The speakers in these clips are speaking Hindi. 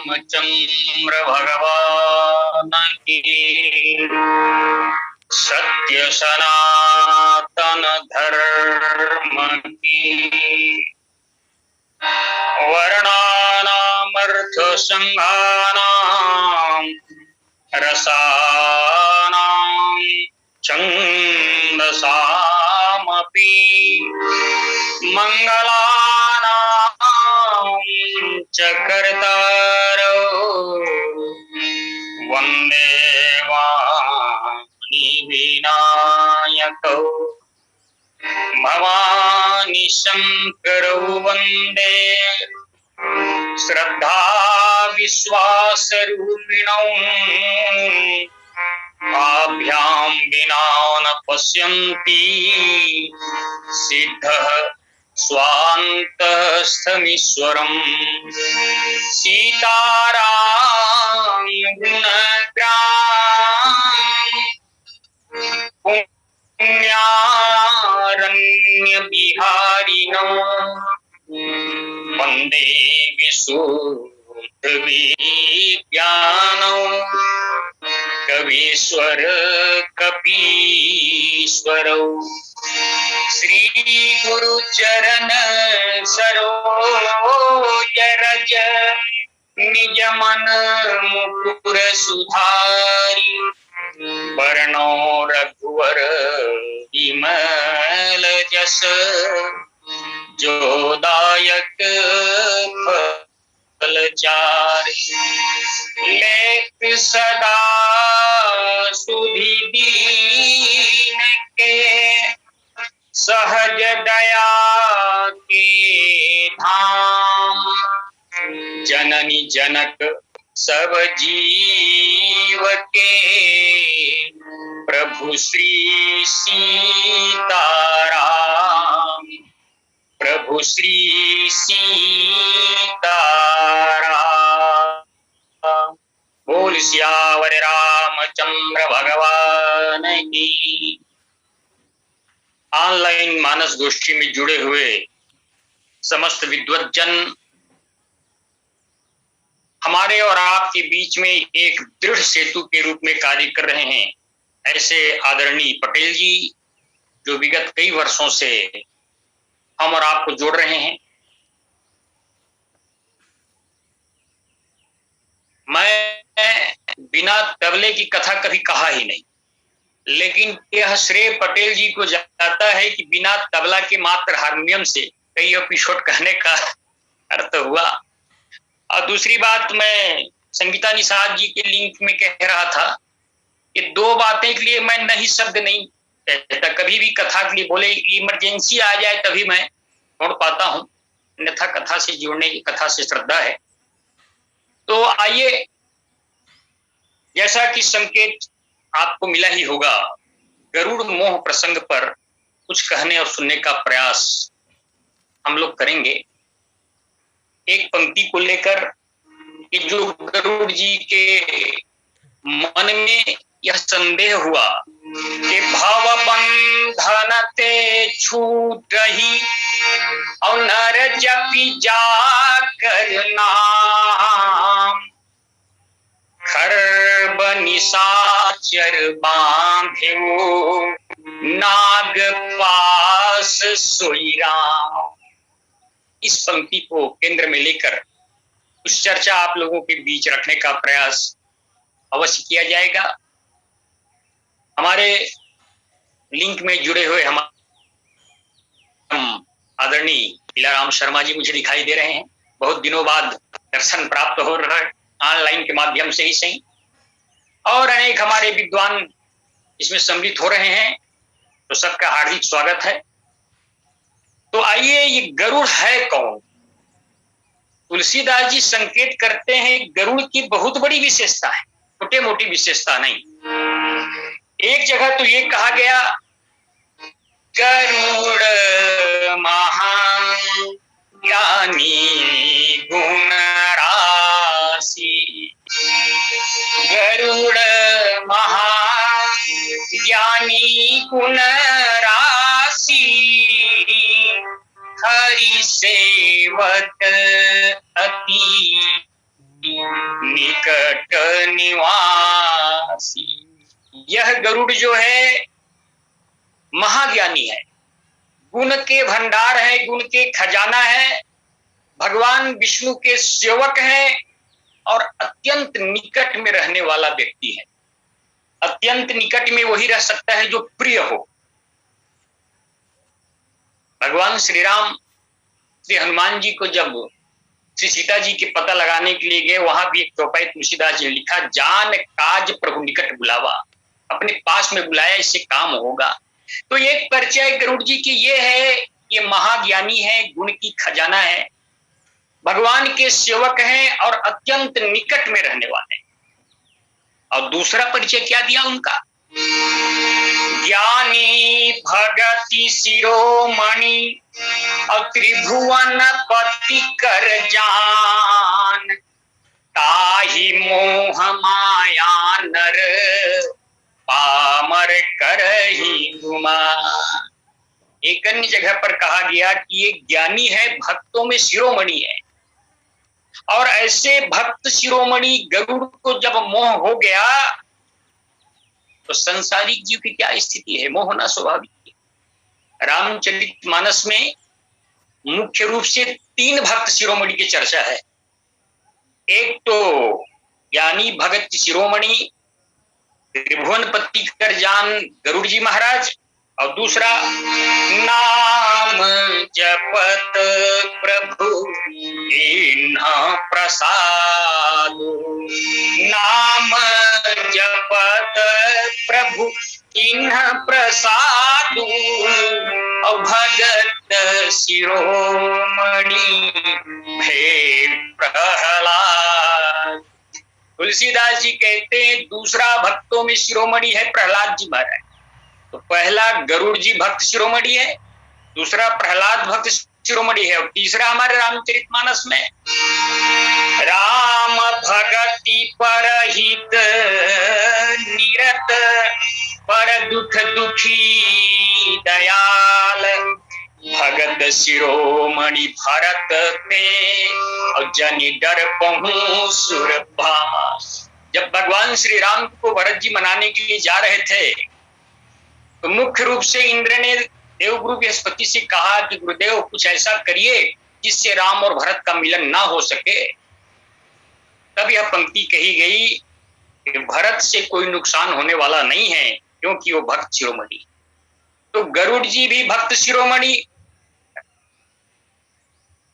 रामचंद्र भगवान की सत्य सनातन धर्म की वर्णानामर्थ संघानां रसानां छन्दसामपि मंगलानां च कर्तारौ वन्दे वाणी विनायकौ भवानी शंकरौ वन्दे श्रद्धा विश्वास रूपिणौ आभ्यां विना न पश्यन्ति सिद्धः स्वान्तः स्थमीश्वरम् सीताराम गुणग्राम पुण्यारण्य बिहारिणो वन्दे विशुद्ध विज्ञानौ कवीश्वर कपीश्वरौ श्री गुरु चरण सरोज रज निज मन मुकुर सुधारि वरणो रघुवर विमल जस जो दायक फल चारि लेख सदा सुधि दीन के सहज दया के धाम जननी जनक सब जीव के प्रभु श्री सीताराम प्रभु श्री सीताराम। बोल सियावर रामचंद्र भगवान की। ऑनलाइन मानस गोष्ठी में जुड़े हुए समस्त विद्वज्जन हमारे और आपके बीच में एक दृढ़ सेतु के रूप में कार्य कर रहे हैं। ऐसे आदरणीय पटेल जी जो विगत कई वर्षों से हम और आपको जोड़ रहे हैं। मैं बिना तबले की कथा कभी कहा ही नहीं, लेकिन यह श्रेय पटेल जी को जाता है कि बिना तबला के मात्र हारमोनियम से कई एपिसोड कहने का अर्थ हुआ। और दूसरी बात, मैं संगीता निषाद जी के लिंक में कह रहा था कि दो बातें के लिए मैं नहीं शब्द नहीं कहता। कभी भी कथा के लिए बोले इमरजेंसी आ जाए तभी मैं छोड़ पाता हूं, अन्यथा कथा से जुड़ने की, कथा से श्रद्धा है। तो आइए, जैसा कि संकेत आपको मिला ही होगा, गरुड़ मोह प्रसंग पर कुछ कहने और सुनने का प्रयास हम लोग करेंगे। एक पंक्ति को लेकर कि जो गरुड़ जी के मन में यह संदेह हुआ कि भव बंधन ते छूट रही और नर जपी जाकर नाम खरब निशाचर बांधे नाग पास सोई राम। इस पंक्ति को केंद्र में लेकर कुछ चर्चा आप लोगों के बीच रखने का प्रयास अवश्य किया जाएगा। हमारे लिंक में जुड़े हुए हम आदरणीय लीलाराम शर्मा जी मुझे दिखाई दे रहे हैं। बहुत दिनों बाद दर्शन प्राप्त हो रहा है, ऑनलाइन के माध्यम से ही सही, और अनेक हमारे विद्वान इसमें सम्मिलित हो रहे हैं, तो सबका हार्दिक स्वागत है। तो आइए, ये गरुड़ है कौन? तुलसीदास जी संकेत करते हैं गरुड़ की बहुत बड़ी विशेषता है, छोटे मोटी विशेषता नहीं। एक जगह तो ये कहा गया, गरुड़ महाज्ञानी गुण राशि, गरुड़ महाज्ञानी गुण राशि, हरि सेवक अति निकट निवासी। यह गरुड़ जो है महाज्ञानी है, गुण के भंडार है, गुण के खजाना है, भगवान विष्णु के सेवक है और अत्यंत निकट में रहने वाला व्यक्ति है। अत्यंत निकट में वही रह सकता है जो प्रिय हो। भगवान श्री राम श्री हनुमान जी को जब श्री सीता जी के पता लगाने के लिए गए, वहां भी एक चौपाई तुलसीदास जी ने लिखा, जान काज प्रभु निकट बुलावा, अपने पास में बुलाया इससे काम होगा। तो एक परिचय गरुड़ जी की ये है, ये महाज्ञानी है, गुण की खजाना है, भगवान के सेवक हैं और अत्यंत निकट में रहने वाले हैं। और दूसरा परिचय क्या दिया उनका, ज्ञानी भगति शिरोमणि और त्रिभुवन पति कर जान, ताहि मोह माया नर पामर करहि गुमान। एक अन्य जगह पर कहा गया कि ये ज्ञानी है, भक्तों में शिरोमणि है, और ऐसे भक्त शिरोमणि गरुड़ को जब मोह हो गया तो संसारिक जीव की क्या स्थिति है, मोह होना स्वाभाविक है। रामचरितमानस में मुख्य रूप से 3 भक्त शिरोमणि की चर्चा है। एक तो ज्ञानी भगत शिरोमणि त्रिभुवनपति कर जान गरुड़ जी महाराज, और दूसरा नाम जपत प्रभु इन्ह प्रसाद, नाम जपत प्रभु इन्ह प्रसाद, और भगत शिरोमणि भे प्रहलाद। तुलसीदास जी कहते हैं दूसरा भक्तों में शिरोमणि है प्रहलाद जी महाराज। तो पहला गरुड़ जी भक्त शिरोमणि है, दूसरा प्रहलाद भक्त शिरोमणि है, और तीसरा हमारे रामचरितमानस में राम भगति परहित निरत, पर दुख दुखी दयाल, भगत शिरोमणि भरत पे और जनि डर पहुं सुरभास। जब भगवान श्री राम को भरत जी मनाने के लिए जा रहे थे तो मुख्य रूप से इंद्र ने देवगुरु बृहस्पति से कहा कि गुरुदेव कुछ ऐसा करिए जिससे राम और भरत का मिलन ना हो सके। तब यह पंक्ति कही गई कि भरत से कोई नुकसान होने वाला नहीं है क्योंकि वो भक्त शिरोमणि। तो गरुड़ जी भी भक्त शिरोमणि,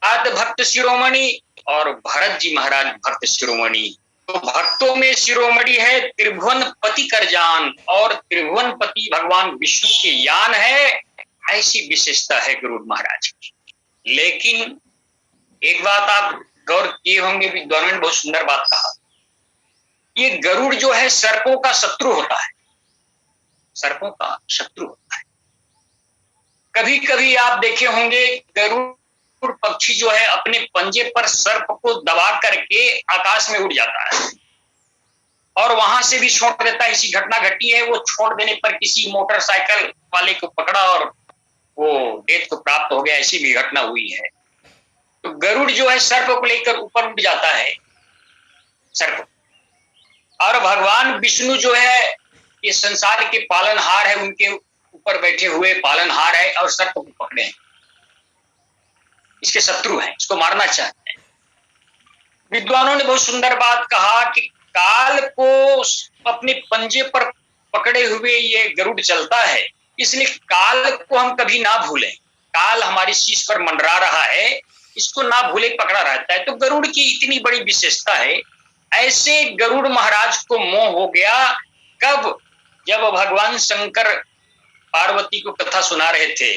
आद भक्त शिरोमणि और भरत जी महाराज भक्त शिरोमणि। तो भक्तों में शिरोमणि है त्रिभुवन पति कर जान, और त्रिभुवन पति भगवान विष्णु के यान है, ऐसी विशेषता है गरुड़ महाराज की। लेकिन एक बात आप गौर किए होंगे, विद्वानों ने बहुत सुंदर बात कहा, ये गरुड़ जो है सर्पों का शत्रु होता है, सर्पों का शत्रु होता है। कभी कभी आप देखे होंगे गरुड़ पक्षी जो है अपने पंजे पर सर्प को दबा करके आकाश में उड़ जाता है और वहां से भी छोड़ देता है। ऐसी घटना घटी है, वो छोड़ देने पर किसी मोटरसाइकिल वाले को पकड़ा और वो डेथ को प्राप्त हो गया, ऐसी भी घटना हुई है। तो गरुड़ जो है सर्प को लेकर ऊपर उड़ जाता है, सर्प। और भगवान विष्णु जो है ये संसार के पालनहार है, उनके ऊपर बैठे हुए पालनहार है और सर्प को पकड़े हैं, इसके शत्रु हैं, इसको मारना चाहते हैं। विद्वानों ने बहुत सुंदर बात कहा कि काल को अपने पंजे पर पकड़े हुए ये गरुड़ चलता है, इसलिए काल को हम कभी ना भूलें। काल हमारी शीश पर मंडरा रहा है, इसको ना भूले, पकड़ा रहता है। तो गरुड़ की इतनी बड़ी विशेषता है। ऐसे गरुड़ महाराज को मोह हो गया कब, जब भगवान शंकर पार्वती को कथा सुना रहे थे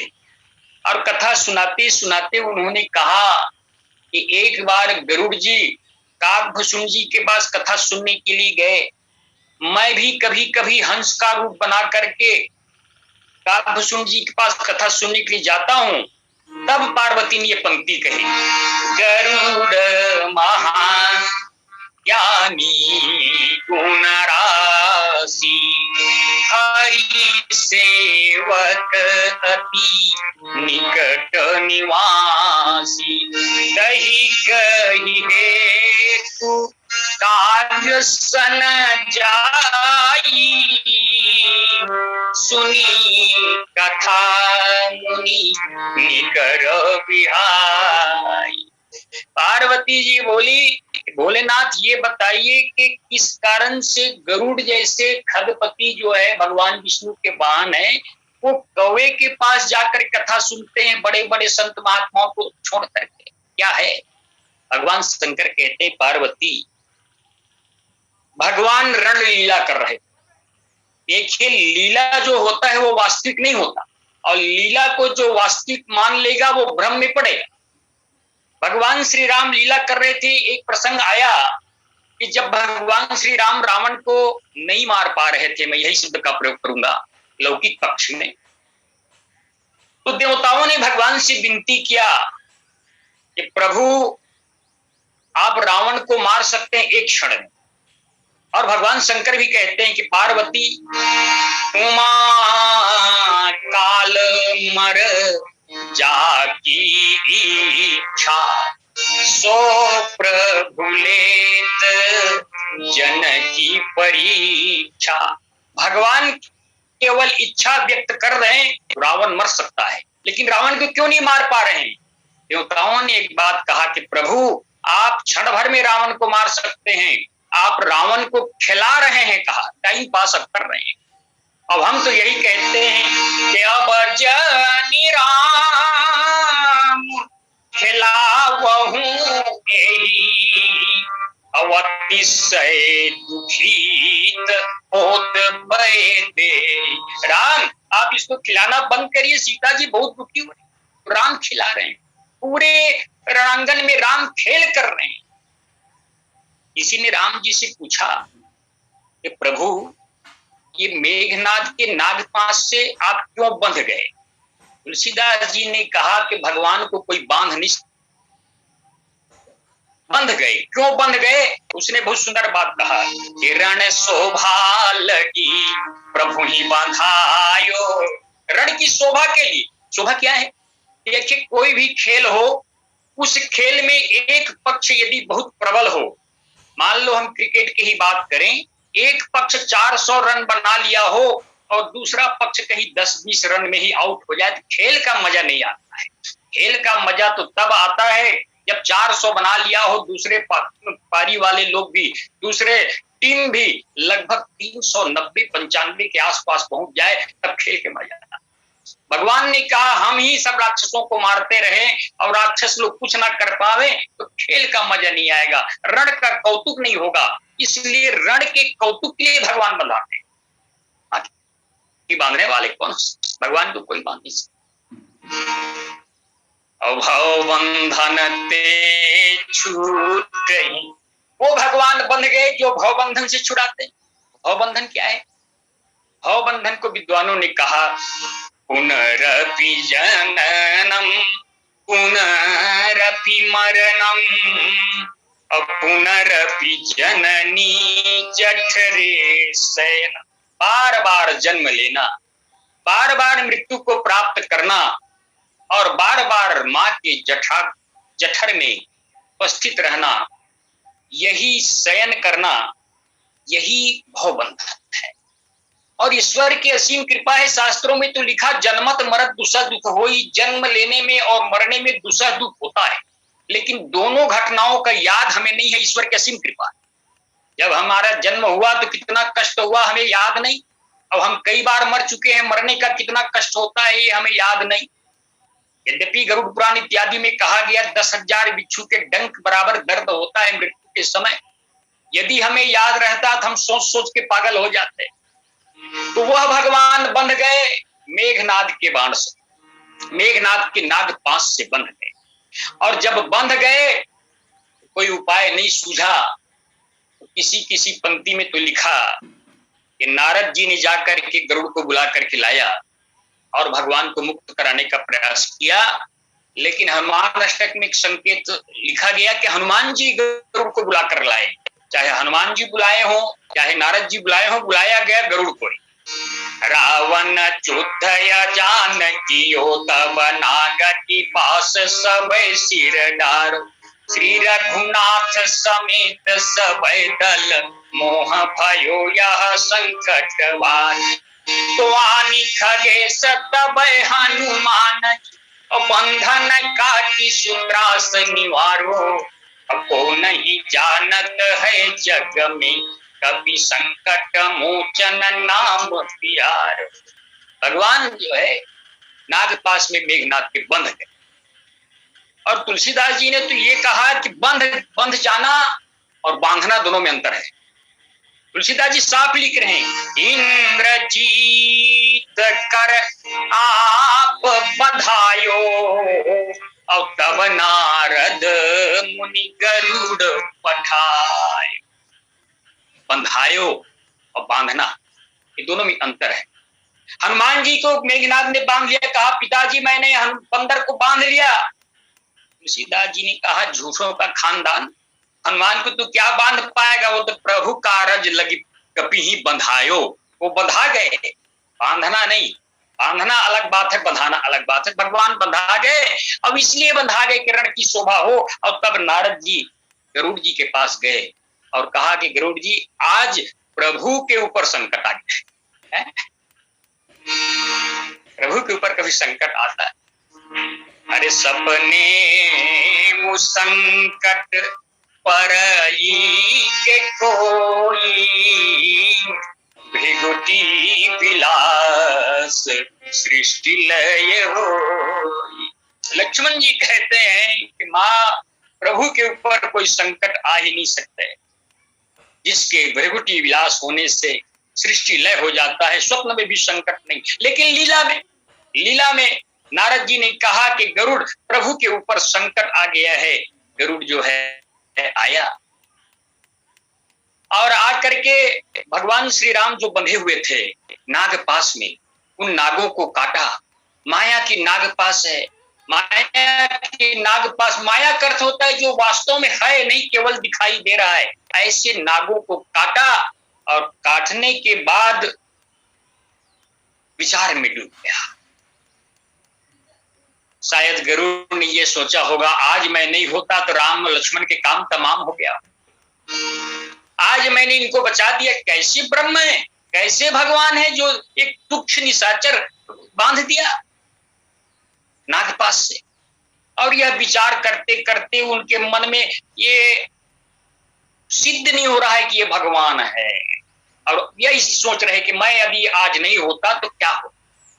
और कथा सुनाते सुनाते उन्होंने कहा कि एक बार गरुड़ जी काकभूषुंड जी के पास कथा सुनने के लिए गए। मैं भी कभी कभी हंस का रूप बना करके काकभूषुंड जी के पास कथा सुनने के लिए जाता हूँ। तब पार्वती ने ये पंक्ति कही, गरुड़ महान ज्ञानी गुण राशि, हरि सेवक अति निकट निवासी, कही कही हेतु कार्य सन जाई, सुनी कथा मुनि निकर बिहाई। पार्वती जी बोली, भोलेनाथ ये बताइए कि किस कारण से गरुड़ जैसे खगपति जो है भगवान विष्णु के वाहन है, वो कौवे के पास जाकर कथा सुनते हैं बड़े बड़े संत महात्माओं को छोड़ करके, क्या है? भगवान शंकर कहते, पार्वती भगवान रण लीला कर रहे। देखिए, लीला जो होता है वो वास्तविक नहीं होता, और लीला को जो वास्तविक मान लेगा वो भ्रम में पड़ेगा। भगवान श्री राम लीला कर रहे थे। एक प्रसंग आया कि जब भगवान श्री राम रावण को नहीं मार पा रहे थे, मैं यही शब्द का प्रयोग करूंगा, लौकिक पक्ष में, तो देवताओं ने भगवान से विनती किया कि प्रभु आप रावण को मार सकते हैं एक क्षण में। और भगवान शंकर भी कहते हैं कि पार्वती उमा काल मर जाकी इच्छा, सो प्रभु लेत जन की परीक्षा। भगवान केवल इच्छा व्यक्त कर रहे हैं, रावण मर सकता है, लेकिन रावण को क्यों नहीं मार पा रहे हैं? देवताओं ने एक बात कहा कि प्रभु आप क्षण भर में रावण को मार सकते हैं, आप रावण को खिला रहे हैं, कहा टाइम पास अब कर रहे हैं। अब हम तो यही कहते हैं कि अब जनि राम खिलावहु अवतिशय दुखित होत भय दे। राम आप इसको खिलाना बंद करिए, सीता जी बहुत दुखी हो रही। राम खिला रहे हैं, पूरे रणांगन में राम खेल कर रहे हैं। किसी ने राम जी से पूछा कि प्रभु ये मेघनाद के नागपाश से आप क्यों बंध गए? तुलसीदास जी ने कहा कि भगवान को कोई बांध नहीं, बंध गए। क्यों बंध गए? उसने बहुत सुंदर बात कहा, रण शोभा लगी प्रभु ही बांधायो। रण की शोभा के लिए, शोभा क्या है? देखिए, कोई भी खेल हो, उस खेल में एक पक्ष यदि बहुत प्रबल हो, मान लो हम क्रिकेट की ही बात करें, एक पक्ष 400 रन बना लिया हो और दूसरा पक्ष कहीं 10-20 रन में ही आउट हो जाए, तो खेल का मजा नहीं आता है। खेल का मजा तो तब आता है जब 400 बना लिया हो, दूसरे पारी वाले लोग भी, दूसरे टीम भी लगभग 390-95 के आसपास पहुंच जाए, तब खेल के मजा आता है। भगवान ने कहा हम ही सब राक्षसों को मारते रहे और राक्षस लोग कुछ ना कर पावे, तो खेल का मजा नहीं आएगा, रण का कौतुक नहीं होगा। इसलिए रण के कौतुक के लिए भगवान बंधाते हैं। बांधने वाले कौन? भगवान को कोई बांध नहीं सकता। अभव बंधन ते छूट गई, वो भगवान बंध गए जो भव बंधन से छुड़ाते हैं। भव बंधन क्या है? भव बंधन को विद्वानों ने कहा पुनरपि जननम पुनरपि मरणम पुनरपि जननी जठरे शयन। बार बार जन्म लेना, बार बार मृत्यु को प्राप्त करना और बार बार माँ के जठर में उपस्थित रहना, यही शयन करना, यही भवबंधन है। और ईश्वर की असीम कृपा है। शास्त्रों में तो लिखा जन्मत मरत दुसह दुख होई, जन्म लेने में और मरने में दुसह दुख होता है, लेकिन दोनों घटनाओं का याद हमें नहीं है। ईश्वर की असीम कृपा। जब हमारा जन्म हुआ तो कितना कष्ट हुआ हमें याद नहीं। अब हम कई बार मर चुके हैं, मरने का कितना कष्ट होता है ये हमें याद नहीं। यद्यपि गरुड़ पुराण इत्यादि में कहा गया 10,000 बिच्छू के डंक बराबर दर्द होता है मृत्यु के समय। यदि हमें याद रहता तो हम सोच सोच के पागल हो जाते। तो वह भगवान बंध गए मेघनाद के बाण से, मेघनाद के नागपाश से बंध गए। और जब बंध गए कोई उपाय नहीं सूझा, तो किसी किसी पंक्ति में तो लिखा कि नारद जी ने जाकर के गरुड़ को बुला करके लाया और भगवान को मुक्त कराने का प्रयास किया। लेकिन हनुमान अष्टक में एक संकेत लिखा गया कि हनुमान जी गरुड़ को बुला कर लाए। चाहे हनुमान जी बुलाए हो, चाहे नारद जी बुलाए हो, बुलाया गया गरुड़ को। रावण चुथया जानकियो तब नागति पास सब सिर डार, श्री रघुनाथ समेत सब दल मोह भयो यह संकट वार। तो आनी खगेश तब हनुमान, बंधन काटी सुत्रास निवारो। को नहीं जानत है जग में, कभी संकट मोचन नाम प्यार। भगवान जो है नागपाश में मेघनाद के बंध गए। और तुलसीदास जी ने तो ये कहा कि बंध जाना और बांधना दोनों में अंतर है। तुलसीदास जी साफ लिख रहे हैं, इंद्रजीत कर आप बधायो, और तब नारद मुनि गरुड़ पठाए। बंधायो और बांधना, ये दोनों में अंतर है। हनुमान जी को मेघनाद ने बांध लिया, कहा पिताजी मैंने बंदर को बांध लिया। तुलसीदास जी ने कहा झूठों का खानदान, हनुमान को तो क्या बांध पाएगा, वो तो प्रभु कारज लगी कपि ही बंधायो। वो बंधा गए, बांधना नहीं। बांधना अलग बात है, बंधाना अलग बात है। भगवान बंधा गए, अब इसलिए बंधा गए कि रण की शोभा हो। और तब नारद जी गरुड़ जी के पास गए और कहा कि गरुड़ जी आज प्रभु के ऊपर संकट आ गया है। प्रभु के ऊपर कभी संकट आता है? अरे सपने वो संकट परई के कोई, भृगुटी विलास सृष्टि लय होई। लक्ष्मण जी कहते हैं कि माँ प्रभु के ऊपर कोई संकट आ ही नहीं सकते, जिसके भृगुटी विलास होने से सृष्टि लय हो जाता है। स्वप्न में भी संकट नहीं। लेकिन लीला में नारद जी ने कहा कि गरुड़ प्रभु के ऊपर संकट आ गया है। गरुड़ जो है आया और आकर के भगवान श्री राम जो बंधे हुए थे नागपाश में, उन नागों को काटा। माया की नागपाश है, माया की नागपाश। माया का अर्थ होता है जो वास्तव में है नहीं, केवल दिखाई दे रहा है। ऐसे नागों को काटा और काटने के बाद विचार में डूब गया। शायद गरुड़ ने ये सोचा होगा आज मैं नहीं होता तो राम लक्ष्मण के काम तमाम हो गया। आज मैंने इनको बचा दिया। कैसे ब्रह्म है, कैसे भगवान है जो एक तुच्छ निशाचर बांध दिया नागपाश से। और यह विचार करते करते उनके मन में ये सिद्ध नहीं हो रहा है कि ये भगवान है, और यही सोच रहे कि मैं अभी आज नहीं होता तो क्या हो।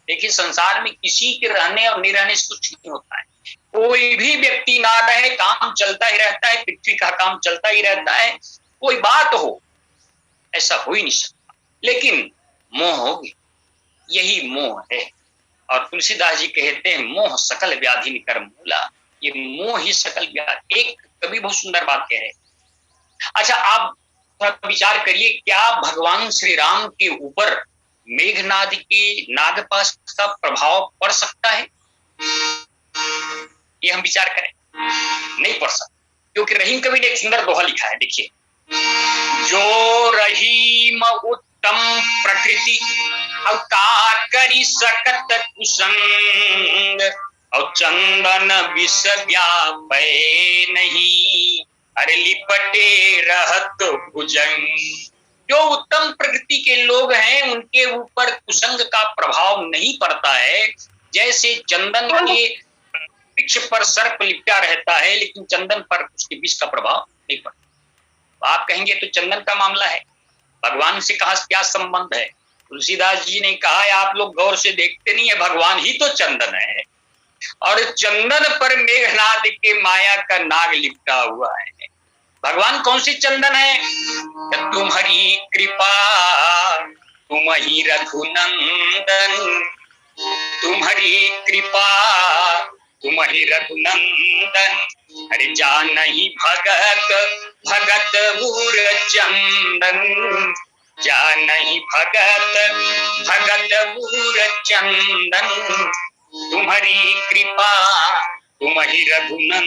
देखिए संसार में किसी के रहने और नहीं रहने से कुछ नहीं होता है। कोई भी व्यक्ति ना रहे, काम चलता ही रहता है, पृथ्वी का काम चलता ही रहता है। कोई बात हो ऐसा हो ही नहीं सकता। लेकिन मोह होगी, यही मोह है। और तुलसीदास जी कहते हैं मोह सकल व्याधि निकर मूला। ये मोह ही सकल व्याधि। एक कवि बहुत सुंदर बात कह रहे। अच्छा आप विचार करिए, क्या भगवान श्री राम के ऊपर मेघनाद के नागपाश का प्रभाव पड़ सकता है? ये हम विचार करें, नहीं पड़ सकता। क्योंकि रहीम कवि ने एक सुंदर दोहा लिखा है, देखिए। जो रहीम उत्तम प्रकृति और का करी सकत कुसंग, और चंदन विष व्यापै नहीं, अरे लिपटे रहत भुजंग। जो उत्तम प्रकृति के लोग हैं उनके ऊपर कुसंग का प्रभाव नहीं पड़ता है। जैसे चंदन के वृक्ष पर सर्प लिपटा रहता है, लेकिन चंदन पर उसके विष का प्रभाव नहीं पड़ता। तो आप कहेंगे तो चंदन का मामला है, भगवान से कहा क्या संबंध है? तुलसीदास जी ने कहा है आप लोग गौर से देखते नहीं है, भगवान ही तो चंदन है, और चंदन पर मेघनाद के माया का नाग लिपटा हुआ है। भगवान कौन सी चंदन है? तुम्हारी कृपा तुम ही रघुनंदन, तुम्हारी कृपा तुम्हि रघुनंदन, अरे जानहि भगत भगत उर चंदन, जानहि भगत भगत उर चंदन, तुम्हारी कृपा तुम्हि रघुनंदन,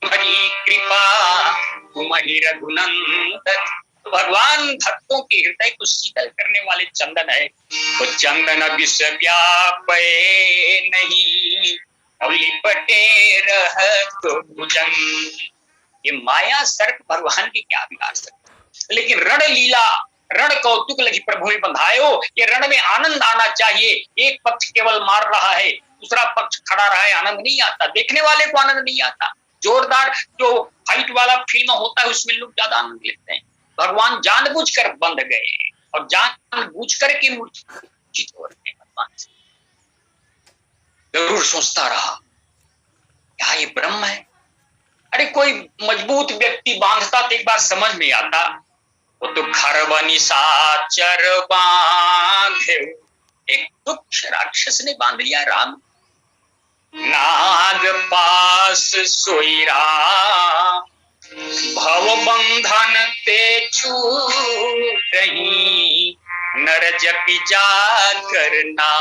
तुम्हारी कृपा तुम्हि रघुनंदन। तो भगवान भक्तों के हृदय को शीतल करने वाले चंदन है। तो चंदन विष व्यापे नहीं, लिपटे रहत भुजंग। ये माया सर्प भगवान की क्या बिगाड़ सकते, लेकिन रण लीला रण कौतुक लगी प्रभु में बंधायो। ये रण में आनंद आना चाहिए। एक पक्ष केवल मार रहा है, दूसरा पक्ष खड़ा रहा है, आनंद नहीं आता, देखने वाले को आनंद नहीं आता। जोरदार जो फाइट वाला फिल्म होता है उसमें लोग ज्यादा आनंद लेते हैं। भगवान जानबूझकर बंध गए और जानबूझ करके मूर्छित हो रहे हैं। भगवान जरूर सोचता रहा क्या ये ब्रह्म है। अरे कोई मजबूत व्यक्ति बांधता तो एक बार समझ में आता, वो तो खरबनी साचर बांधे, एक दुख राक्षस ने बांध लिया राम। नाग पास सोईरा भव बंधन ते छूटहि, नर जपि जा करना।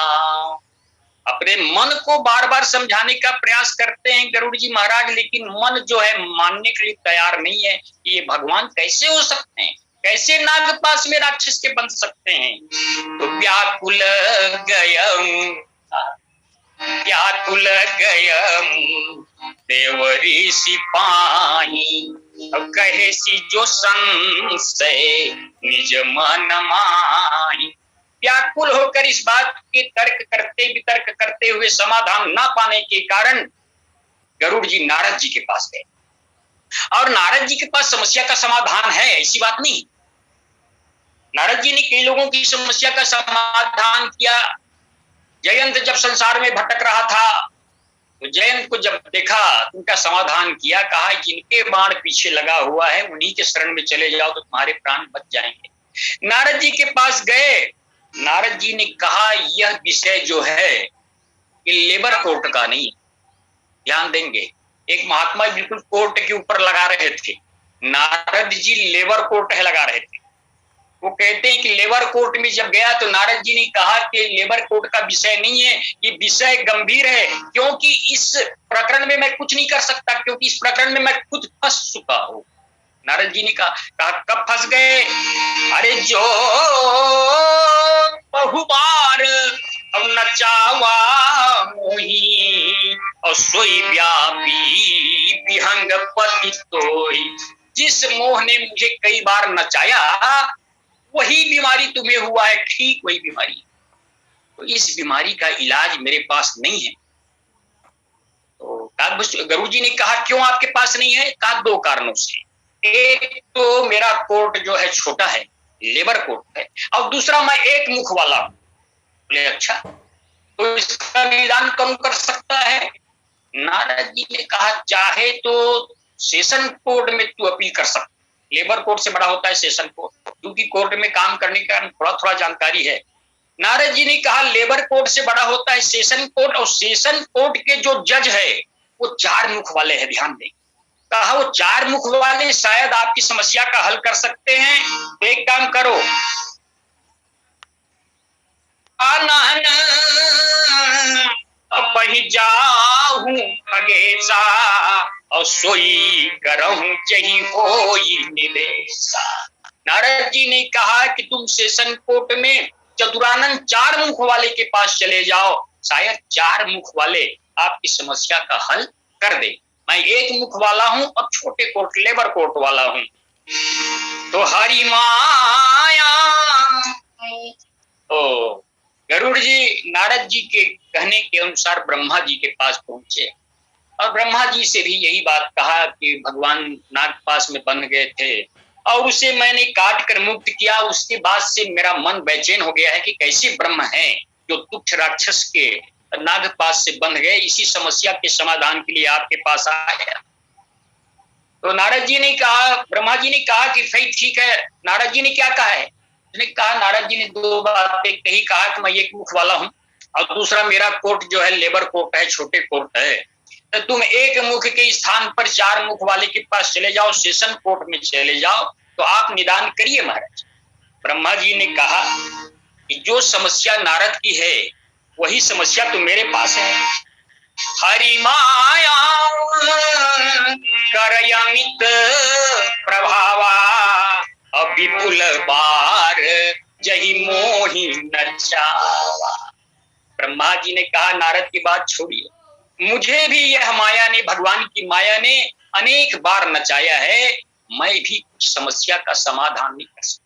अपने मन को बार बार समझाने का प्रयास करते हैं गरुड़ जी महाराज, लेकिन मन जो है मानने के लिए तैयार नहीं है। ये भगवान कैसे हो सकते हैं, कैसे नाग पास में राक्षस के बन सकते हैं। तो व्याकुल गयम व्याकुल गयम देवरी सिपाही, कहे सी जो संशय निज मन माही। व्याकुल होकर इस बात के तर्क करते वितर्क करते हुए समाधान ना पाने के कारण गरुड़ जी नारद जी के पास गए। और नारद जी के पास समस्या का समाधान है, ऐसी बात नहीं। नारद जी ने कई लोगों की समस्या का समाधान किया। जयंत जब संसार में भटक रहा था तो जयंत को जब देखा तो उनका समाधान किया, कहा जिनके बाण पीछे लगा हुआ है उन्हीं के शरण में चले जाओ तो तुम्हारे प्राण बच जाएंगे। नारद जी के पास गए, नारद जी ने कहा यह विषय जो है ये लेबर कोर्ट का नहीं, ध्यान देंगे। एक महात्मा बिल्कुल कोर्ट के ऊपर लगा रहे थे, नारद जी लेबर कोर्ट है लगा रहे थे। वो कहते हैं कि लेबर कोर्ट में जब गया तो नारद जी ने कहा कि लेबर कोर्ट का विषय नहीं है, ये विषय गंभीर है, क्योंकि इस प्रकरण में मैं कुछ नहीं कर सकता, क्योंकि इस प्रकरण में मैं खुद फंस चुका हूं। नारद जी ने कहा कब फंस गए। अरे जो बहुबार अब नचावा मोही, और सोई व्यापी विहंग पति तोई। जिस मोह ने मुझे कई बार नचाया वही बीमारी तुम्हें हुआ है, ठीक वही बीमारी। तो इस बीमारी का इलाज मेरे पास नहीं है। तो गरुड़ जी ने कहा क्यों आपके पास नहीं है। कहा दो कारणों से, एक तो मेरा कोर्ट जो है छोटा है, लेबर कोर्ट है, और दूसरा मैं एक मुख वाला हूं। बोले अच्छा, तो इसका निदान कौन कर सकता है। नारद जी ने कहा चाहे तो सेशन कोर्ट में तू अपील कर सकता, लेबर कोर्ट से बड़ा होता है सेशन कोर्ट, क्योंकि कोर्ट में काम करने का थोड़ा थोड़ा जानकारी है। नारद जी ने कहा लेबर कोर्ट से बड़ा होता है सेशन कोर्ट, और सेशन कोर्ट के जो जज है वो चार मुख वाले हैं, ध्यान दें। कहा वो चार मुख वाले शायद आपकी समस्या का हल कर सकते हैं। तो एक काम करो, पही जाहूं खगेशा, और सोई करहूं चही होई निदेशा। नारद जी ने कहा कि तुम सेशन कोर्ट में चतुरानंद चार मुख वाले के पास चले जाओ, शायद चार मुख वाले आपकी समस्या का हल कर दे। मैं एक मुख वाला हूं और छोटे कोर्ट लेबर कोर्ट वाला हूं। तो हरि माया, तो गरुड़ जी नारद जी के कहने के अनुसार ब्रह्मा जी के पास पहुंचे और ब्रह्मा जी से भी यही बात कहा कि भगवान नागपाश में बंध गए थे और उसे मैंने काट कर मुक्त किया। उसके बाद से मेरा मन बेचैन हो गया है कि कैसे ब्रह्म है जो तुच्छ राक्षस के नागपाश से बंध गए। इसी समस्या के समाधान के लिए आपके पास आया। तो नारद जी ने कहा, ब्रह्मा जी ने कहा कि भाई ठीक है। नारद जी ने क्या कहा है, उसने कहा, नारद जी ने दो बातें कही। कहा कि मैं एक मुख वाला हूं और दूसरा मेरा कोर्ट जो है लेबर कोर्ट है, छोटे कोर्ट है, तो तुम एक मुख के स्थान पर 4 मुख वाले के पास चले जाओ, सेशन कोर्ट में चले जाओ, तो आप निदान करिए महाराज। ब्रह्मा जी ने कहा कि जो समस्या नारद की है वही समस्या तो मेरे पास है। हरि माया करयमित प्रभावा, विपुल बार जही मोहि नचावा। ब्रह्मा जी ने कहा नारद की बात छोड़िए, मुझे भी यह माया ने, भगवान की माया ने अनेक बार नचाया है, मैं भी कुछ समस्या का समाधान नहीं कर सकता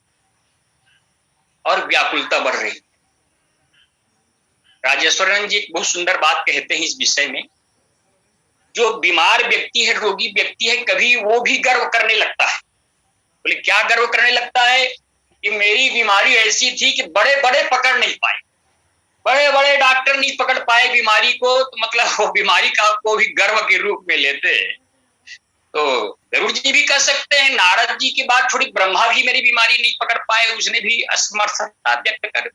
और व्याकुलता बढ़ रही। राजेश्वरन जी बहुत सुंदर बात कहते हैं इस विषय में। जो बीमार व्यक्ति है, रोगी व्यक्ति है, कभी वो भी गर्व करने लगता है। बोले क्या गर्व करने लगता है? कि मेरी बीमारी ऐसी थी कि बड़े बड़े पकड़ नहीं पाए, बड़े बड़े डॉक्टर नहीं पकड़ पाए बीमारी को, तो मतलब वो बीमारी का को भी गर्व के रूप में लेते हैं। तो गरुड़ जी भी कह सकते हैं, नारद जी की बात छोड़ी, ब्रह्मा भी मेरी बीमारी नहीं पकड़ पाए, उसने भी असमर्थता व्यक्त कर।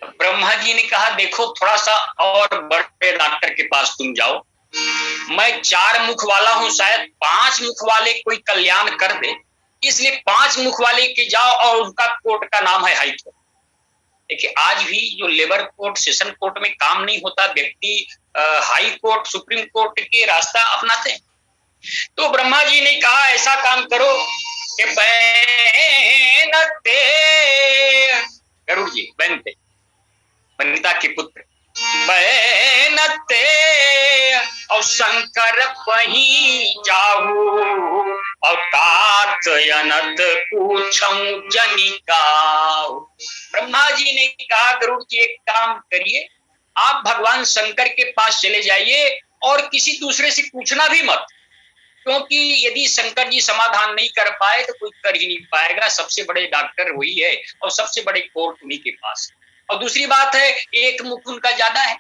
ब्रह्मा जी ने कहा देखो थोड़ा सा और बड़े डॉक्टर के पास तुम जाओ, मैं 4 मुख वाला हूं, शायद 5 मुख वाले कोई कल्याण कर दे, इसलिए 5 मुख वाले के जाओ और उनका कोर्ट का नाम है हाई कोर्ट। देखिए आज भी जो लेबर कोर्ट, सेशन कोर्ट में काम नहीं होता, व्यक्ति हाई कोर्ट, सुप्रीम कोर्ट के रास्ता अपनाते हैं। तो ब्रह्मा जी ने कहा ऐसा काम करो कि बैनते, गरुड़ जी बैनते, वनिता के पुत्र, बैनते और शंकर वहीं जाऊ और तात अनत पूछऊं जनिकाऊ। ब्रह्मा जी ने कहा गरुड़ जी एक काम करिए, आप भगवान शंकर के पास चले जाइए और किसी दूसरे से पूछना भी मत, क्योंकि यदि शंकर जी समाधान नहीं कर पाए तो कोई कर ही नहीं पाएगा। सबसे बड़े डॉक्टर वही है और सबसे बड़े कोर्ट उन्हीं के पास। और दूसरी बात है, एक मुख उनका ज्यादा है,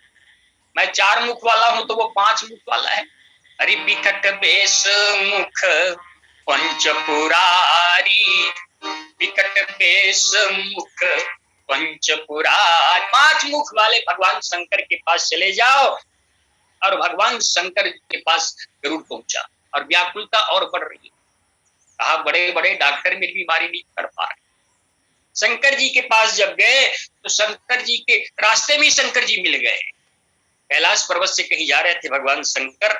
मैं 4 मुख वाला हूं तो वो 5 मुख वाला है। अरे विकट बेश मुख पंचपुरारी, विकट बेश मुख पंचपुरारी, 5 मुख वाले भगवान शंकर के पास चले जाओ। और भगवान शंकर के पास गरुड़ पहुंचा और व्याकुलता और बढ़ रही है। कहा बड़े बड़े डॉक्टर मेरी बीमारी नहीं कर पा रहे। शंकर जी के पास जब गए तो शंकर जी के रास्ते में शंकर जी मिल गए। कैलाश पर्वत से कहीं जा रहे थे भगवान शंकर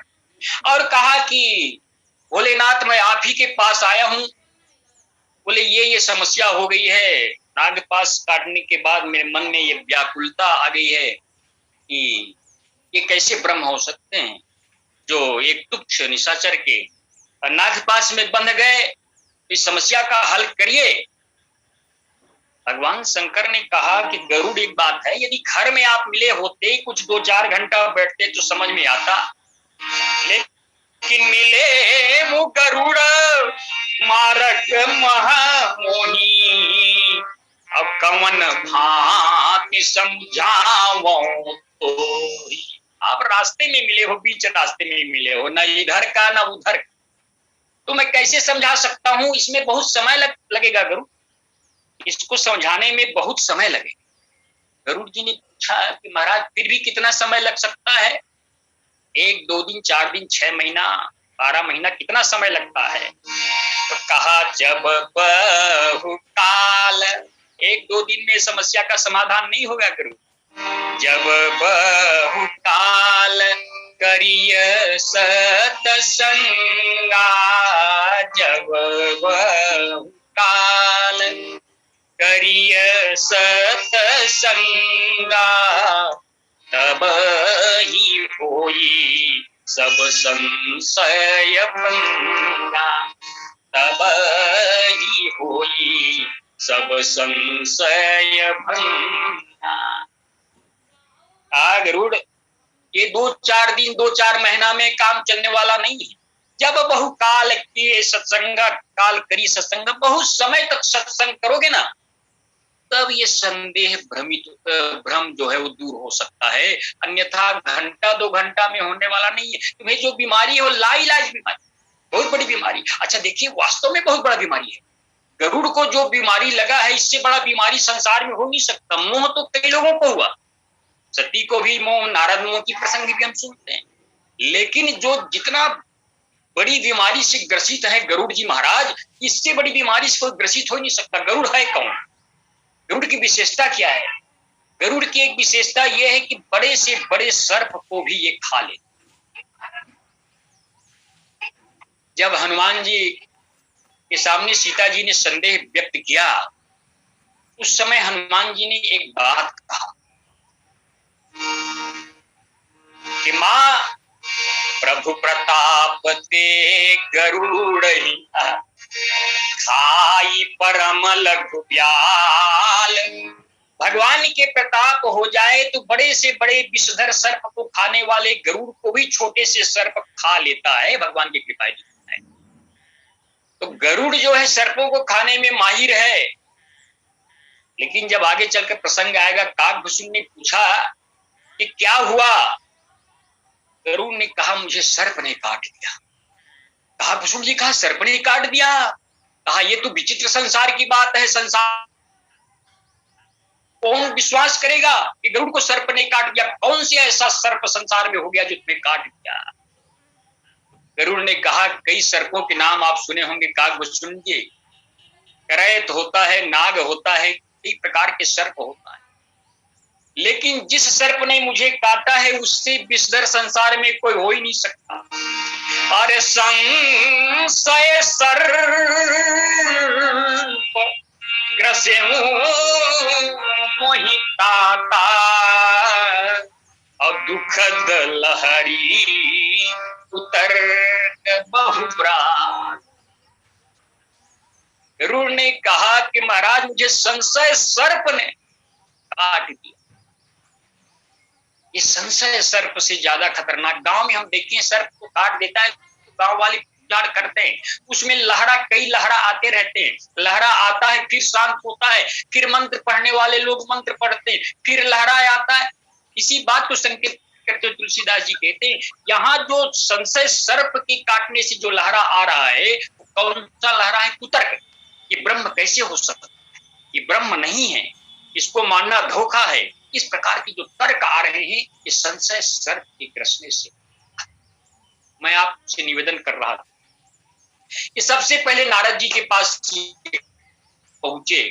और कहा कि भोलेनाथ मैं आप ही के पास आया हूं। बोले ये समस्या हो गई है, नाग पास काटने के बाद मेरे मन में ये व्याकुलता आ गई है कि ये कैसे ब्रह्म हो सकते हैं जो एक तुच्छ निशाचर के नाग पास में बंध गए, इस समस्या का हल करिए। भगवान शंकर ने कहा कि गरुड़ एक बात है, यदि घर में आप मिले होते कुछ 2-4 घंटा बैठते तो समझ में आता, लेकिन मिले मु गरुड़ मारक महामोही, अब कवन भांति समझावो तो। आप रास्ते में मिले हो, बीच रास्ते में मिले हो, न इधर का न उधर, तो मैं कैसे समझा सकता हूं? इसमें बहुत समय लगेगा गरुड़, इसको समझाने में बहुत समय लगेगा। गरुड़ जी ने पूछा कि महाराज फिर भी कितना समय लग सकता है? 1-2 दिन, 4 दिन, 6 महीना, 12 महीना, कितना समय लगता है? तो कहा जब बहुकाल, 1-2 दिन में समस्या का समाधान नहीं होगा गरुड़। जब बहुकाल करिय सतसंगा, जब बहुकाल करिय सतसंगा, तब ही होई सब संशय भंगा, तब ही होई सब संशय भंगा। गरुड़ ये 2-4 दिन, 2-4 महीना में काम चलने वाला नहीं है। जब बहुकाल किए सत्संग, काल करी सत्संग, बहुत समय तक सत्संग करोगे ना, तब ये संदेह भ्रम जो है वो दूर हो सकता है, अन्यथा घंटा 2 घंटा में होने वाला नहीं है। तुम्हें जो बीमारी है वो लाइलाज बीमारी, बहुत बड़ी बीमारी। अच्छा देखिए, वास्तव में बहुत बड़ा बीमारी है। गरुड़ को जो बीमारी लगा है, इससे बड़ा बीमारी संसार में हो नहीं सकता। मोह तो कई लोगों को हुआ, सती को भी मोह, नारद मोह की प्रसंग भी हम सुनते हैं। लेकिन जो जितना बड़ी बीमारी से ग्रसित है गरुड़ जी महाराज, इससे बड़ी बीमारी से कोई ग्रसित हो नहीं सकता। गरुड़ है कौन? गरुड़ की विशेषता क्या है? गरुड़ की एक विशेषता यह है कि बड़े से बड़े सर्प को भी ये खा ले। जब हनुमान जी के सामने सीता जी ने संदेह व्यक्त किया, उस समय हनुमान जी ने एक बात कहा कि मां प्रभु प्रताप ते गरुड़ खाई परम लघु ब्याल। भगवान के प्रताप हो जाए तो बड़े से बड़े विषधर सर्प को खाने वाले गरुड़ को भी छोटे से सर्प खा लेता है, भगवान की कृपा है। तो गरुड़ जो है सर्पों को खाने में माहिर है। लेकिन जब आगे चलकर प्रसंग आएगा, काकभूषुंड ने पूछा कि क्या हुआ? गरुड़ ने कहा मुझे सर्प ने काट दिया। काकभूषुंड जी कहा सर्प ने काट दिया? कहा ये तो विचित्र संसार की बात है। संसार कौन विश्वास करेगा कि गरुड़ को सर्प ने काट दिया? कौन से ऐसा सर्प संसार में हो गया जो तुम्हें काट दिया? गरुड़ ने कहा कई सर्पों के नाम आप सुने होंगे काकभूषुंड जी। करैत होता है, नाग होता है, कई प्रकार के सर्प होता है। लेकिन जिस सर्प ने मुझे काटा है उससे विषधर संसार में कोई हो ही नहीं सकता। अरे संशय सर्प ग्रसे मोहि ताता और दुखद लहरी उतर बहुप्राण। गरुड़ ने कहा कि महाराज मुझे संशय सर्प ने काट दिया। ये संशय सर्प से ज्यादा खतरनाक, गांव में हम देखते हैं सर्प को काट देता है तो गांव वाले पूजा करते हैं, उसमें लहरा, कई लहरा आते रहते हैं। लहरा आता है फिर शांत होता है, फिर मंत्र पढ़ने वाले लोग मंत्र पढ़ते हैं, फिर लहरा आता है। इसी बात को संकेत करते तुलसीदास जी कहते हैं यहाँ जो संशय सर्प के काटने से जो लहरा आ रहा है कौन सा लहरा है? कुतर्क। ये ब्रह्म कैसे हो सकता है? ये ब्रह्म नहीं है, इसको मानना धोखा है। इस प्रकार की जो तर्क आ रहे हैं ये संशय सर्प के ग्रसने से। मैं आपसे निवेदन कर रहा था कि सबसे पहले नारद जी के पास पहुंचे।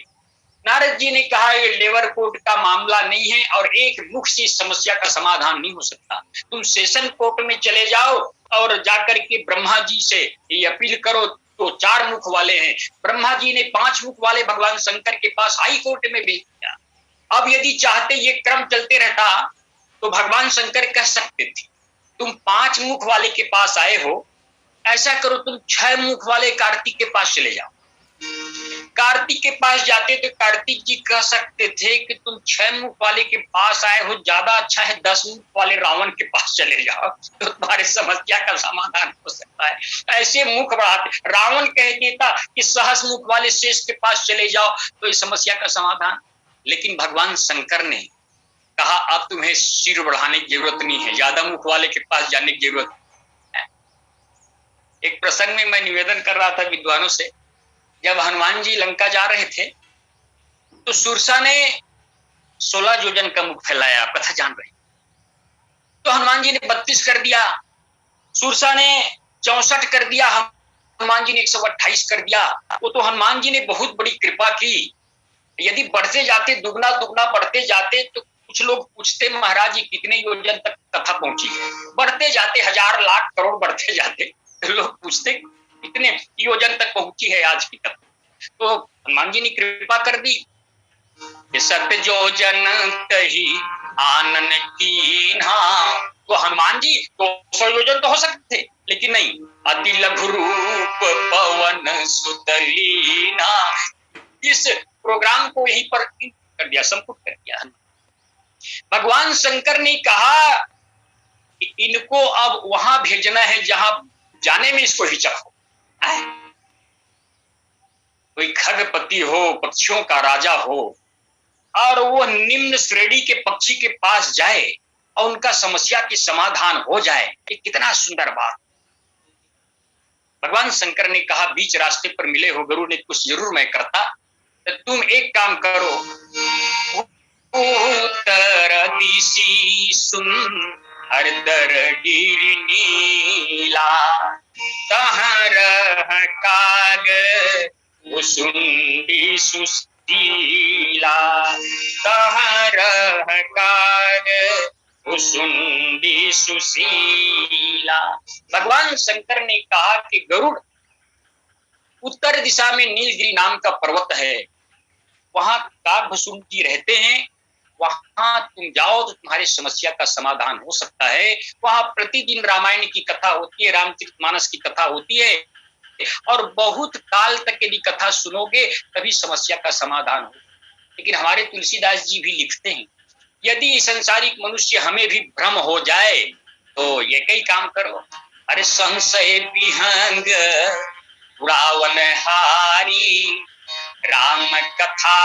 नारद जी ने कहा ये लेवर कोर्ट का मामला नहीं है और एक मुख से इस समस्या का समाधान नहीं हो सकता। तुम सेशन कोर्ट में चले जाओ और जाकर के ब्रह्मा जी से ये अपील करो। तो 4 मुख वाले हैं, ब्रह्मा जी ने 5 मुख वाले भगवान शंकर के पास हाई कोर्ट में भेज दिया। अब यदि चाहते ये क्रम चलते रहता तो भगवान शंकर कह सकते थे तुम 5 मुख वाले के पास आए हो, ऐसा करो तुम 6 मुख वाले कार्तिक के पास चले जाओ। कार्तिक के पास जाते तो कार्तिक जी कह सकते थे कि तुम 6 मुख वाले के पास आए हो, ज्यादा अच्छा है 10 मुख वाले रावण के पास चले जाओ तो तुम्हारी समस्या का समाधान हो सकता है। ऐसे मुख बढ़ाते। रावण कह देता कि सहस मुख वाले शेष के पास चले जाओ तो इस समस्या का समाधान। लेकिन भगवान शंकर ने कहा अब तुम्हें सिर बढ़ाने की जरूरत नहीं है, ज्यादा मुख वाले के पास जाने की जरूरत है। एक प्रसंग में मैं निवेदन कर रहा था विद्वानों से, जब हनुमान जी लंका जा रहे थे तो सुरसा ने 16 योजन का मुख फैलाया, कथा जान रहे। तो हनुमान जी ने 32 कर दिया, सुरसा ने 64 कर दिया, हनुमान जी ने 128 कर दिया। वो तो हनुमान जी ने बहुत बड़ी कृपा की। यदि बढ़ते जाते दुगना दुगना बढ़ते जाते तो कुछ लोग पूछते महाराज जी कितने योजन तक कथा पहुंची है? बढ़ते जाते 1000 लाख करोड़ बढ़ते जाते लोग पूछते कितने योजन तक पहुंची है आज की कथा। तो हनुमान जी ने कृपा कर दी कि 7 योजन कही आनन कीन्हा। तो हनुमान जी 200 योजन तो हो सकते थे, लेकिन नहीं, अति लघु रूप पवन सुतलीना। इस प्रोग्राम को यहीं पर कर दिया, संपुट कर दिया। भगवान शंकर ने कहा कि इनको अब वहां भेजना है जहां जाने में इसको हिचक हो। कोई खगपति हो, पक्षियों का राजा हो, और वो निम्न श्रेणी के पक्षी के पास जाए और उनका समस्या की समाधान हो जाए, ये कितना सुंदर बात। भगवान शंकर ने कहा बीच रास्ते पर मिले हो गरुड़ ने कुछ जरूर मैं करता, तो तुम एक काम करो, उत्तर दिशि सुंदर गिरि नीला, तहाँ रह काग कुसुंडी सुशीला, तहाँ रह काग कुसुंडी सुशीला। भगवान शंकर ने कहा कि गरुड़ उत्तर दिशा में नीलगिरी नाम का पर्वत है, वहां कागभस्सुंडी रहते हैं, वहां तुम जाओ तो तुम्हारी समस्या का समाधान हो सकता है। वहां प्रतिदिन रामायण की कथा होती है, रामचरितमानस की कथा होती है, और बहुत काल तक यदि कथा सुनोगे तभी समस्या का समाधान हो। लेकिन हमारे तुलसीदास जी भी लिखते हैं, यदि संसारिक मनुष्य हमें भी भ्रम हो जाए तो ये कई काम करो, अरे संशय विहंग रावण हारी, राम कथा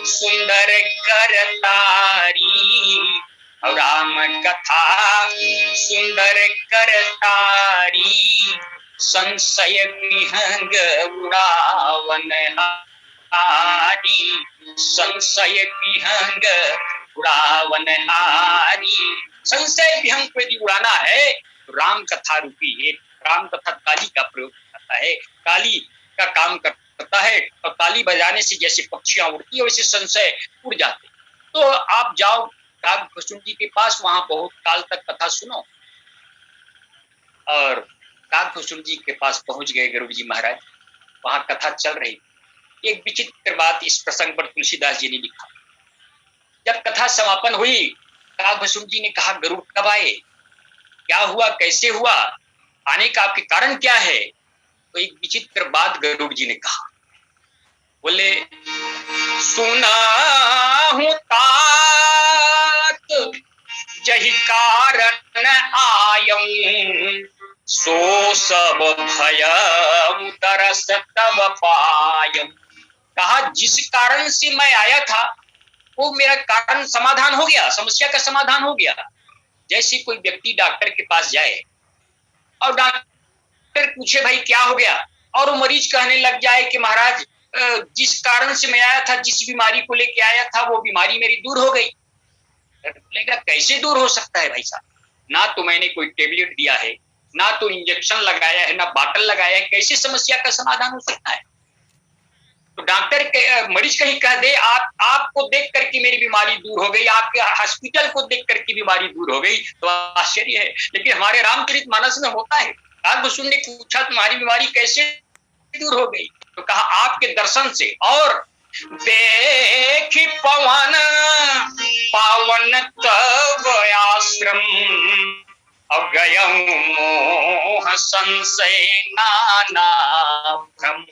सुंदर करतारी, राम कथा सुंदर करतारी, संशय विहंग रावण हारी, संशय विहंग रावण हारी। संशय विहंग को यदि उड़ाना है तो राम कथा रूपी एक राम कथा ताली का प्रयोग करता है, ताली का काम करता है, और ताली बजाने से जैसे पक्षियां उड़ती है वैसे संशय उड़ जाते। तो आप जाओ कागभस्सुंडी के पास, वहां बहुत काल तक कथा सुनो। और कागभस्सुंडी के पास पहुंच गए गरुड़ जी महाराज, वहां कथा चल रही। एक विचित्र बात इस प्रसंग पर तुलसीदास जी ने लिखा, जब कथा समापन हुई कागभस्सुंडी ने कहा गरुड़ कब आए, क्या हुआ, कैसे हुआ, आने का आपके कारण क्या है? तो एक विचित्र बात गरुड़ जी ने कहा, बोले सुना हूं तात जही कारण आयं, सो सब भयम तरस तब पायम। कहा जिस कारण से मैं आया था वो मेरा कारण समाधान हो गया, समस्या का समाधान हो गया। जैसे कोई व्यक्ति डॉक्टर के पास जाए और डॉक्टर पूछे भाई क्या हो गया, और वो मरीज कहने लग जाए कि महाराज जिस कारण से मैं आया था, जिस बीमारी को लेके आया था वो बीमारी मेरी दूर हो गई। बोलेगा कैसे दूर हो सकता है भाई साहब, ना तो मैंने कोई टेबलेट दिया है, ना तो इंजेक्शन लगाया है, ना बॉटल लगाया है, कैसे समस्या का समाधान हो सकता है? तो डॉक्टर मरीज कहीं कह दे आपको देख करके मेरी बीमारी दूर हो गई, आपके हॉस्पिटल को देख करके बीमारी दूर हो गई, तो आश्चर्य है। लेकिन हमारे रामचरितमानस में होता है, कागभस्सुंडी ने पूछा तुम्हारी बीमारी कैसे दूर हो गई, तो कहा आपके दर्शन से, और देखी पवन पावन तव आश्रम, अगयं मोह संशय नाना भ्रम।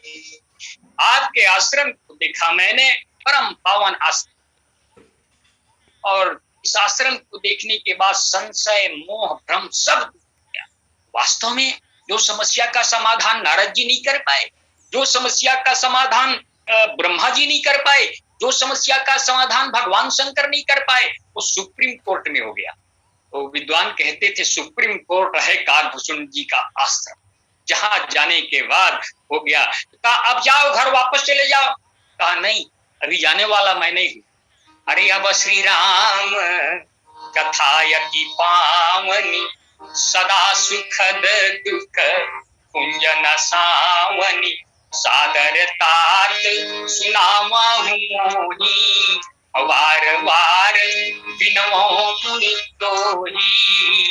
आपके आश्रम को देखा मैंने, परम पावन आश्रम, और इस आश्रम को देखने के बाद संशय मोह भ्रम सब गया। वास्तव में जो समस्या का समाधान नारद जी नहीं कर पाए, जो समस्या का समाधान ब्रह्मा जी नहीं कर पाए, जो समस्या का समाधान भगवान शंकर नहीं कर पाए, वो सुप्रीम कोर्ट में हो गया। तो विद्वान कहते थे सुप्रीम कोर्ट है कागभस्सुंडी जी का आश्रम, जहां जाने के बाद हो गया। कहा अब जाओ घर वापस चले जाओ, कहा नहीं अभी जाने वाला मैं नहीं हूं। अरे अब श्री राम कथायति पावनी, सदा सुखद दुख कुंजन सावनी, सादर तात सुनावहु मोही, वार वार बिनवो मुनि तोही।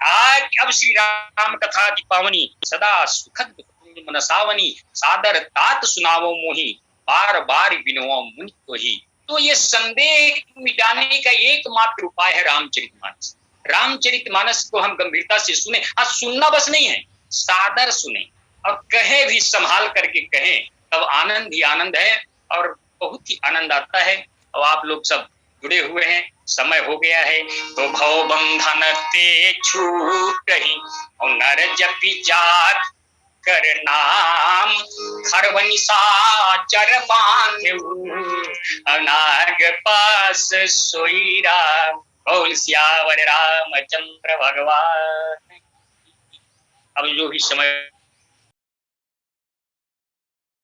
आज अब श्री राम कथा की पावनी, सदा सुखद कुंज मन सावनी, सादर तात सुनावो मोही, बार बार बिनवो मुनि तोही। तो ये संदेह मिटाने का एकमात्र उपाय है रामचरितमानस। रामचरितमानस को हम गंभीरता से सुने, आज सुनना बस नहीं है, सादर सुने और कहे भी, संभाल करके कहें, तब आनंद ही आनंद है और बहुत ही आनंद आता है। और आप लोग सब जुड़े हुए हैं, समय हो गया है, तो भव बंधन ते छूटहि, और नर जपि जात कर नाम, खरव निशाचर बांधेउ, अनाग पास सोईरा। बोल सियावर रामचंद्र भगवान। अब जो भी समय